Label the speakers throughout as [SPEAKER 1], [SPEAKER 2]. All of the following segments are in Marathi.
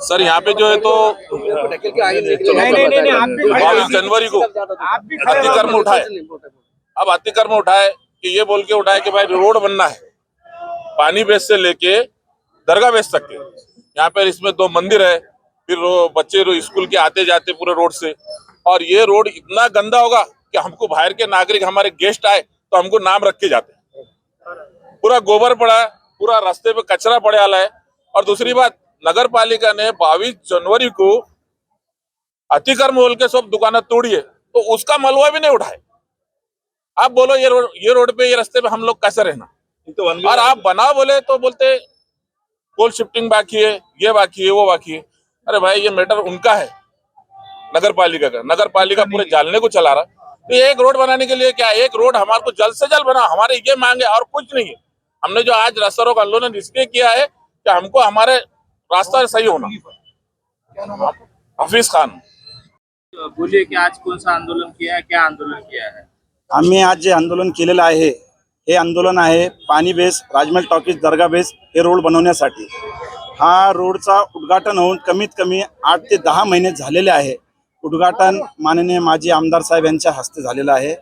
[SPEAKER 1] सर यहाँ पे जो है तो 22 जनवरी को अतिक्रम उठाए। अब अतिक्रम उठाए कि ये बोल के उठाए कि भाई रोड बनना है पानी बेस से लेके दरगाह बेस तक के। यहाँ पर इसमें 2 मंदिर है, फिर बच्चे स्कूल के आते जाते पूरे रोड से, और ये रोड इतना गंदा होगा कि हमको बाहर के नागरिक हमारे गेस्ट आए तो हमको नाम रख के जाते हैं। पूरा गोबर पड़ा है, पूरा रास्ते पे कचरा पड़े वाला है। और दूसरी बात, नगर पालिका ने 22 जनवरी को अतिक्रम बोल के सब दुकानें तोड़ी है, तो उसका मलबा भी नहीं उठाए। आप बोलो ये रोड पे, ये रास्ते पे हम लोग कैसे रहना। और आप बनाओ बोले तो बोलते पोल शिफ्टिंग बाकी है, ये बाकी है, वो बाकी है। अरे भाई, ये मैटर उनका है, नगर पालिका का। नगर पालिका पूरे जालने को चला रहा। तो एक रोड बनाने के लिए क्या, एक रोड हमारे को जल्द से जल्द बना, हमारे ये मांगे और कुछ नहीं है। हमने जो आज रास्ता रोक आंदोलन इसलिए किया है कि हमको हमारे रास्ता सही होना। हफीज खान
[SPEAKER 2] बोलिए कि आज कौन सा आंदोलन किया है, क्या आंदोलन किया है?
[SPEAKER 3] आम्ही आज जे आंदोलन केलेलं आहे हे आंदोलन आहे पाणी बेस राजमहल टॉकीज दर्गा बेस हे रोड बनवण्यासाठी। हा रोडचा उद्घाटन होऊन कमीत कमी 8 ते 10 महिने झालेले आहे। उद्घाटन माननीय माजी आमदार साहेब यांच्या हस्ते झालेलं आहे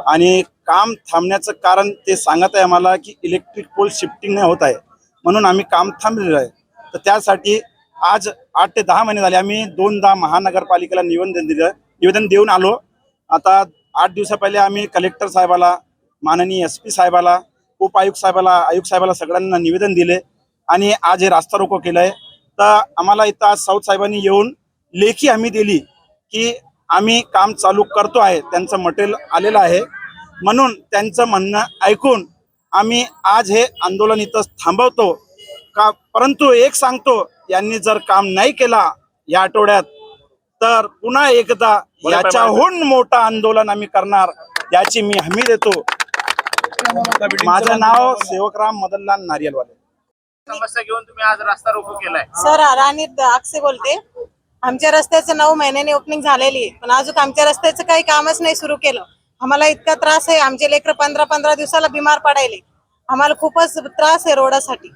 [SPEAKER 3] आणि काम थांबण्याचं कारण ते सांगत आहे आम्हाला की इलेक्ट्रिक पोल शिफ्टिंग नाही होत आहे, म्हणून आम्ही काम थांबलेलं आहे। तर त्यासाठी आज 8 ते 10 महिने झाले आम्ही 2दा महानगरपालिकेला निवेदन देऊन आलो। आता 8 दिवसा पहिले आम्ही कलेक्टर साहेबाला, माननीय SP साहेबाला, उपायुक्त साहेबाला, आयुक्त साहेबाला सगळ्यांना निवेदन दिले आणि आज हे रास्ता रोको केलंय। तर आम्हाला इथं आज साऊथ साहेबांनी येऊन लेखी आम्ही दिली की आम्ही काम चालू करतो आहे, त्यांचं मटेरियल आलेलं आहे, म्हणून त्यांचं म्हणणं ऐकून आम्ही आज हे आंदोलन इथं थांबवतो का। परंतु एक सांगतो, यांनी जर काम नाही केला या आठवड्यात तर पुन्हा एकदा याच्याहून मोठं आंदोलन आम्ही करणार, याची मी हमी देतो। माझं नाव सेवकराम मदनलाल नारियलवाले।
[SPEAKER 2] समस्या घेऊन तुम्ही आज रास्ता रोको केलाय?
[SPEAKER 4] सर, राणी आक्षे बोलते। आमच्या रस्त्याचं 9 महिन्यांनी ओपनिंग झालेली आहे, पण अजून आमच्या रस्त्याचं काही कामच नाही सुरू केलं। आम्हाला इतका त्रास आहे, आमचे लेकर 15-15 दिवसाला बिमार पडायले। आम्हाला खूपच त्रास आहे रोडासाठी।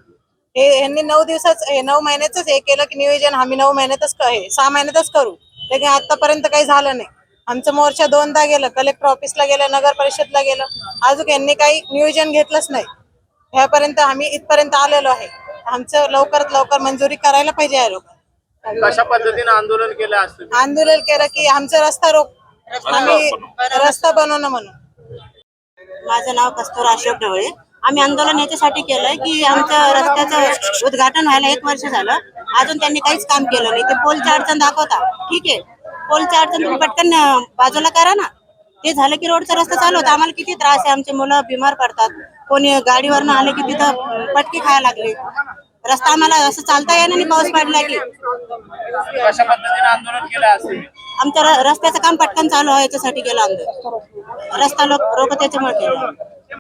[SPEAKER 4] यांनी 9 महिन्यातच हे केलं की नियोजन आम्ही 9 महिन्यातच 6 महिन्यातच करू, लेकिन आतापर्यंत काही झालं नाही। आमचं मोर्चा 2दा गेलं, कलेक्टर ऑफिसला गेलं, नगर परिषदला गेलं, अजून यांनी काही नियोजन घेतलंच नाही। ह्यापर्यंत आम्ही इथपर्यंत आलेलो आहे। आमचं लवकरात लवकर मंजुरी करायला पाहिजे आहे लोक।
[SPEAKER 2] कशा पद्धतीने आंदोलन केलं आज तुम्ही?
[SPEAKER 4] आंदोलन केलं की आमचा रस्ता रोक, आम्ही रस्ता बनवणं म्हणून।
[SPEAKER 5] माझं नाव कस्तुरा अशोक ढवळे। आम्ही आंदोलन याच्यासाठी केलंय की आमच्या रस्त्याचं उद्घाटन व्हायला 1 वर्ष झालं, अजून त्यांनी काहीच काम केलं नाही। ते पोलची अडचण दाखवता, ठीक आहे, पोलची अडचण तुम्ही पटकन बाजूला करा ना। ते झालं की रोडचा रस्ता चालू होता। आम्हाला किती त्रास आहे, आमचे मुलं बिमार पडतात, कोणी गाडीवरनं आले की तिथं पटकी खायला लागली। रस्ता आम्हाला असं चालता येणार नाही पाऊस पडला की।
[SPEAKER 2] कशा पद्धतीने आंदोलन केलं आज तुम्ही?
[SPEAKER 5] आमच्या रस्त्याचं काम पटकन चालू आहे याच्यासाठी केलं आंदोलन। रस्ता रोको त्याच्यामुळे केलं।